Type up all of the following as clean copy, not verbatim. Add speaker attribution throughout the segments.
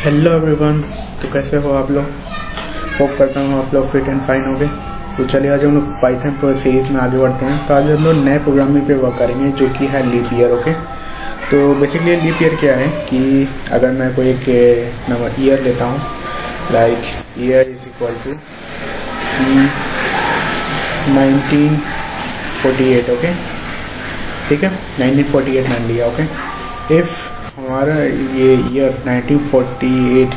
Speaker 1: Hello everyone. तो कैसे हो आप लोग? होप करता हूँ आप लोग फिट एंड फाइन होंगे। तो चलिए आज हम लोग पाइथन प्रो सीरीज में आगे बढ़ते हैं। तो आज हम लोग नए प्रोग्रामिंग पे वर्क करेंगे जो कि है लीप ईयर। ओके, तो बेसिकली लीप ईयर क्या है कि अगर मैं कोई एक नंबर ईयर लेता हूँ, like year is equal to 1948। Okay, ठीक है, 1948 मान लिया। ओके, इफ़ हमारा ये ईयर 1948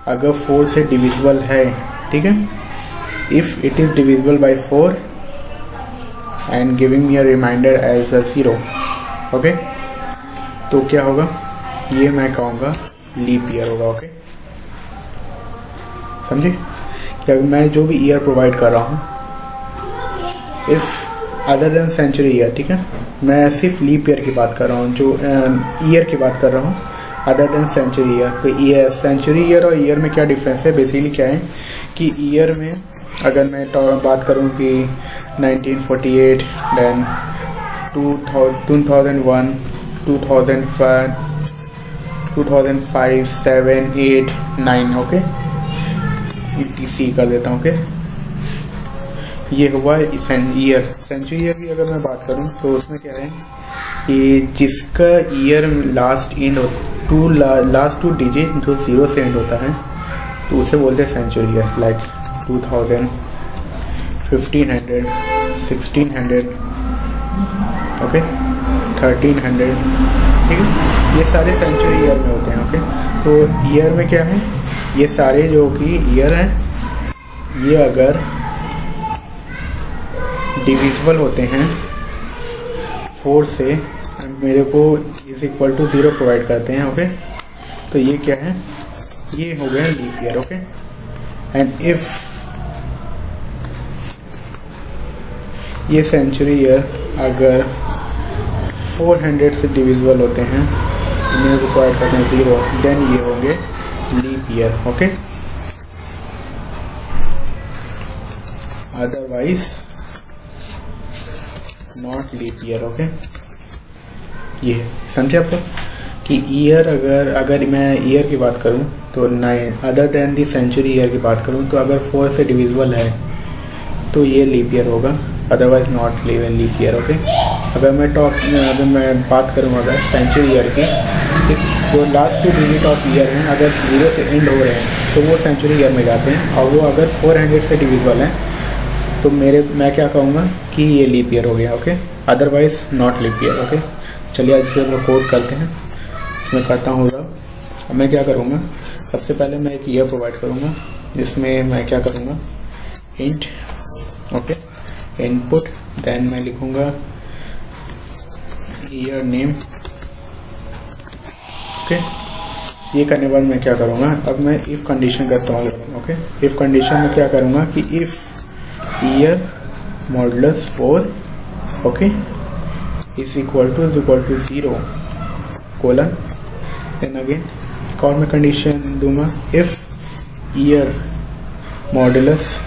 Speaker 1: अगर 4 से डिविजिबल है, ठीक है, if it is divisible by 4 and giving me a remainder as a 0। Okay, तो क्या होगा, ये मैं कहूँगा लीप ईयर होगा। ओके, समझे? कि अगर मैं जो भी ईयर प्रोवाइड कर रहा हूँ, if other than century year, ठीक है, मैं सिर्फ लीप ईयर की बात कर रहा हूँ, जो ईयर की बात कर रहा हूँ अदर देन सेंचुरी ईयर। तो ईयर, सेंचुरी ईयर और ईयर में क्या डिफरेंस है? बेसिकली क्या है कि ईयर में अगर मैं बात करूँ कि 1948 देन 2001 2005 7 8 9। ओके, ETC कर देता हूँ। ओके, ये हुआ ईयर। सेंचुरी ईयर की अगर मैं बात करूं तो उसमें क्या है कि जिसका year last and last 2 digit जो 0 से एंड होता है तो उसे बोलते हैं सेंचुरी ईयर। लाइक 2000, 1500, 1600, ओके, 1300, ठीक है, ये सारे सेंचुरी ईयर में होते हैं। ओके, तो ईयर में क्या है, ये सारे जो कि ईयर हैं, ये अगर डिविजिबल होते हैं 4 से, मेरे को इज इक्वल टू 0 प्रोवाइड करते हैं। ओके, तो ये क्या है, ये हो गया leap year. Okay, and if ये सेंचुरी ईयर अगर 400 से डिविजिबल होते हैं, मेरे को प्रोवाइड करते हैं 0, देन ये होंगे leap year. Okay, otherwise not leap year. Okay, ये समझे आप लोग कि ईयर अगर मैं ईयर की बात करूं तो 9 अदर देन दी सेंचुरी ईयर की बात करूं तो अगर 4 से डिविजिबल है तो ये लीप ईयर होगा, otherwise not leap year. Okay, अगर मैं बात करूं अगर सेंचुरी ईयर की, जो लास्ट 2 डिजिट ऑफ ईयर हैं अगर 0 से एंड हो रहे हैं तो वो सेंचुरी ईयर में जाते हैं, और वो अगर 400 से डिविजिबल हैं तो मैं क्या कहूँगा कि ये लीप ईयर हो गया। Okay, otherwise not leap year. Okay, चलिए आज इसको हम लोग कोड करते हैं। मैं करता हूँ अब मैं क्या करूँगा, सबसे पहले मैं एक ईयर प्रोवाइड करूँगा जिसमें मैं क्या करूँगा, इंट। ओके, इनपुट, देन मैं लिखूँगा ईयर नेम। ओके, ये करने के बाद मैं क्या करूँगा, अब मैं इफ़ कंडीशन का इस्तेमाल करूँगा। ओके, इफ़ कंडीशन में क्या करूँगा कि if year modulus 4, okay, is equal to 0 colon, then again एक और मैं कंडीशन दूंगा, if year modulus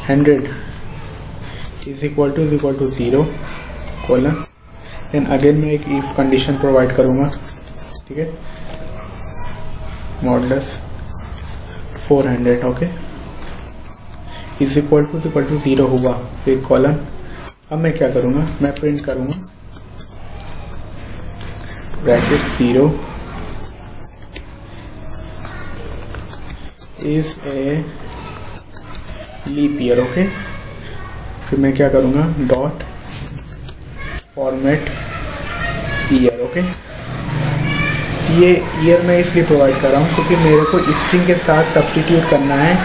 Speaker 1: 100 is equal to 0 colon, then again मैं एक इफ कंडीशन प्रोवाइड करूंगा, ठीक है, modulus 400, okay, is equal to 0 हुआ, फिर कॉलन। अब मैं क्या करूंगा, मैं प्रिंट करूंगा bracket 0 is a leap year. Okay, फिर मैं क्या करूंगा, डॉट फॉर्मेट ईयर। ओके, ये ईयर मैं इसलिए प्रोवाइड कर रहा हूँ क्योंकि मेरे को स्ट्रिंग के साथ सब्स्टिट्यूट करना है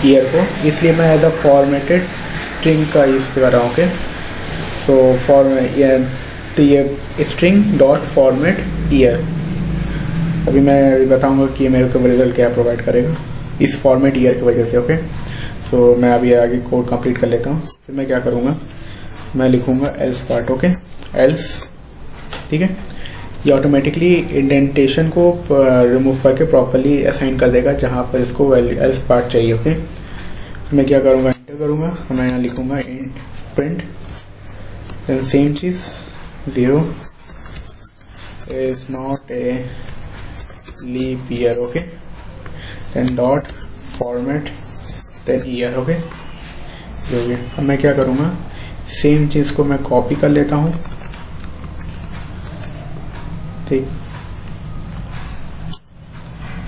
Speaker 1: ईयर को, इसलिए मैं एज अ फॉर्मेटेड स्ट्रिंग का यूज कर रहा हूँ। ओके, सो तो ये स्ट्रिंग डॉट फॉर्मेट ईयर, अभी मैं बताऊंगा कि मेरे को रिजल्ट क्या प्रोवाइड करेगा इस फॉर्मेट ईयर की वजह से। ओके, सो मैं अभी आगे कोड कंप्लीट कर लेता हूँ। फिर मैं क्या करूँगा, मैं लिखूँगा एल्स पार्ट। ओके, एल्स, ठीक है, ये ऑटोमेटिकली इंडेंटेशन को रिमूव करके प्रॉपर्ली असाइन कर देगा जहाँ पर इसको एल्स पार्ट चाहिए। ओके, फिर मैं क्या करूँगा, एंटर करूँगा, मैं यहाँ लिखूँगा इंट प्रिंट, देन सेम चीज़ 0 is not a leap year. Okay, then dot format then year. Okay, ये हो गया। अब मैं क्या करूँगा, सेम चीज़ को मैं कॉपी कर लेता हूँ, ठीक।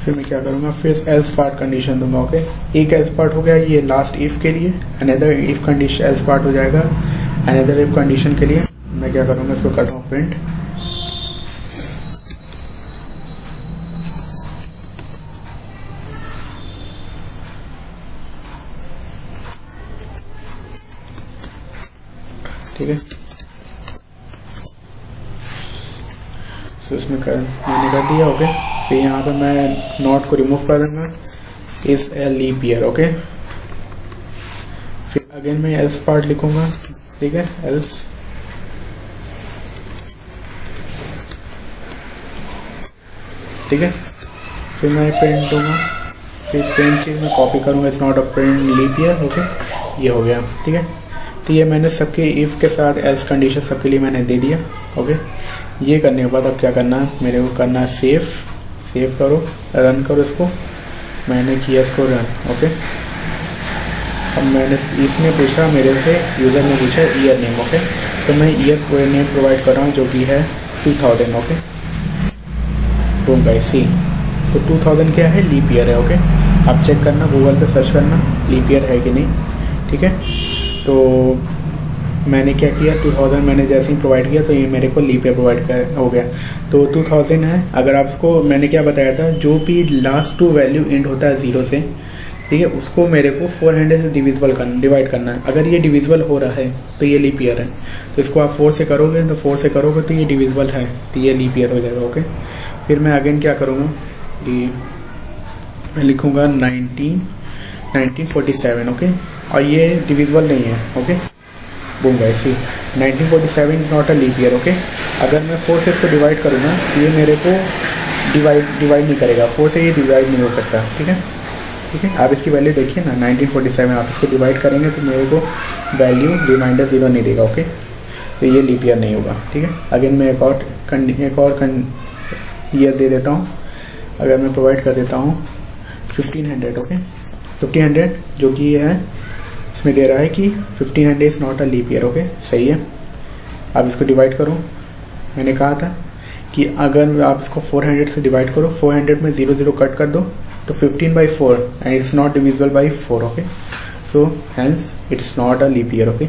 Speaker 1: फिर मैं क्या करूँगा, फिर एल्स पार्ट कंडीशन दूंगा। ओके, एक एल्स पार्ट हो गया ये लास्ट इफ के लिए, another if condition else part हो जाएगा अनदर इफ कंडीशन के लिए। मैं क्या करूँगा, इसको करता हूँ प्रिंट, ठीक है। तो इसमें मैंने कर दिया। ओके, फिर यहाँ पे मैं नॉट को रिमूव कर दूंगा, is a leap year. Okay, फिर अगेन मैं एल्स पार्ट लिखूंगा, ठीक है, एल्स, ठीक है। फिर मैं प्रिंट दूंगा, फिर सेम चीज़ मैं कॉपी करूंगा, it's not a print leap year. Okay, ये हो गया, ठीक है। तो ये मैंने सबके इफ के साथ एल्स कंडीशन सबके लिए मैंने दे दिया। ओके, ये करने के बाद अब क्या करना है, मेरे को करना है सेव करो, रन करो इसको। मैंने किया इसको रन। ओके, अब मैंने इसने पूछा मेरे से, यूज़र ने पूछा ईयर नेम। ओके, तो मैं ईयर नेम प्रोवाइड कर रहा हूँ जो कि है 2000। ओके, तो गाइस सी, तो 2000 क्या है, लीप ईयर है। ओके, आप चेक करना, गूगल पे सर्च करना लीप ईयर है कि नहीं, ठीक है। तो मैंने क्या किया, 2000 मैंने जैसे ही प्रोवाइड किया तो ये मेरे को लीप ईयर प्रोवाइड कर हो गया। तो 2000 है। अगर आप उसको, मैंने क्या बताया था, जो भी लास्ट टू वैल्यू एंड होता है 0 से, ठीक है, उसको मेरे को 400 से डिवाइड करना है। अगर ये डिविजिबल हो रहा है तो ये लीप ईयर है। तो इसको आप 4 से करोगे, तो 4 से करोगे तो ये डिविजिबल है, तो ये लीप ईयर हो जाएगा। ओके, फिर मैं अगेन क्या करूँगा कि मैं लिखूँगा 1947। ओके, और ये डिविजिबल नहीं है। Okay, boom guys, see 1947 is not a leap year. Okay, अगर मैं 4 से इसको डिवाइड करूँगा ये मेरे को डिवाइड नहीं करेगा, 4 से ये डिवाइड नहीं हो सकता, ठीक है, ठीक है। आप इसकी वैल्यू देखिए ना, 1947 आप इसको डिवाइड करेंगे तो मेरे को वैल्यू रिमाइंडर 0 नहीं देगा। ओके, तो ये लीप ईयर नहीं होगा, ठीक है। अगेन मैं एक और ईयर दे देता हूँ। अगर मैं प्रोवाइड कर देता हूँ 1500। ओके, 1500 जो कि है इसमें दे रहा है कि 1500 is not a leap year. Okay, सही है। अब इसको डिवाइड करो, मैंने कहा था कि अगर आप इसको 400 से डिवाइड करो, 400 में 0 कट कर दो तो 15/4 and it's not divisible by 4। Okay, so hence it's not a leap year. Okay,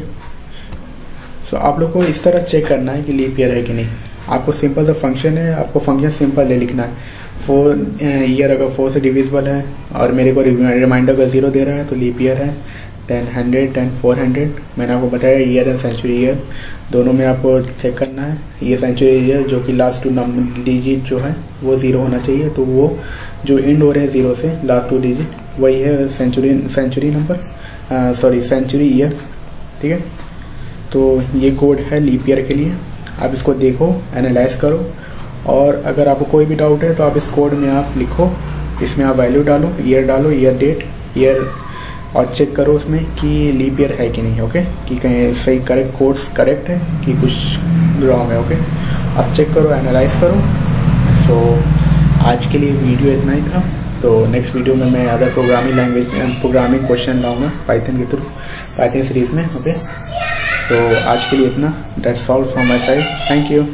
Speaker 1: so आप लोग को इस तरह चेक करना है कि लीप ईयर है कि नहीं। आपको सिंपल सा फंक्शन है, आपको फंक्शन सिंपल ले लिखना है। 4 ईयर अगर 4 से डिविजिबल है और मेरे को रिमाइंडर का 0 दे रहा है तो लीप ईयर है। देन 100 एंड 400 मैंने आपको बताया ईयर एंड सेंचुरी ईयर दोनों में आपको चेक करना है। ये सेंचुरी ईयर जो कि लास्ट 2 नंबर डिजिट जो है वो 0 होना चाहिए, तो वो जो एंड हो रहे हैं 0 से लास्ट 2 डिजिट वही है century number, sorry century year, ठीक है। तो ये कोड है लीप ईयर के लिए। आप इसको देखो, एनालाइज करो, और अगर आपको कोई भी डाउट है तो आप इस कोड में आप लिखो, इसमें आप वैल्यू डालो, ईयर डेट, ईयर, और चेक करो उसमें कि लीप ईयर है कि नहीं। ओके, कि कहीं सही करेक्ट कोड्स करेक्ट है कि कुछ रॉन्ग है। ओके, आप चेक करो, एनालाइज करो। सो आज के लिए वीडियो इतना ही था। तो नेक्स्ट वीडियो में मैं अदर प्रोग्रामिंग क्वेश्चन लाऊंगा पाइथन के थ्रू, पाइथन सीरीज में। ओके, सो आज के लिए इतना। That's all from my side. Thank you.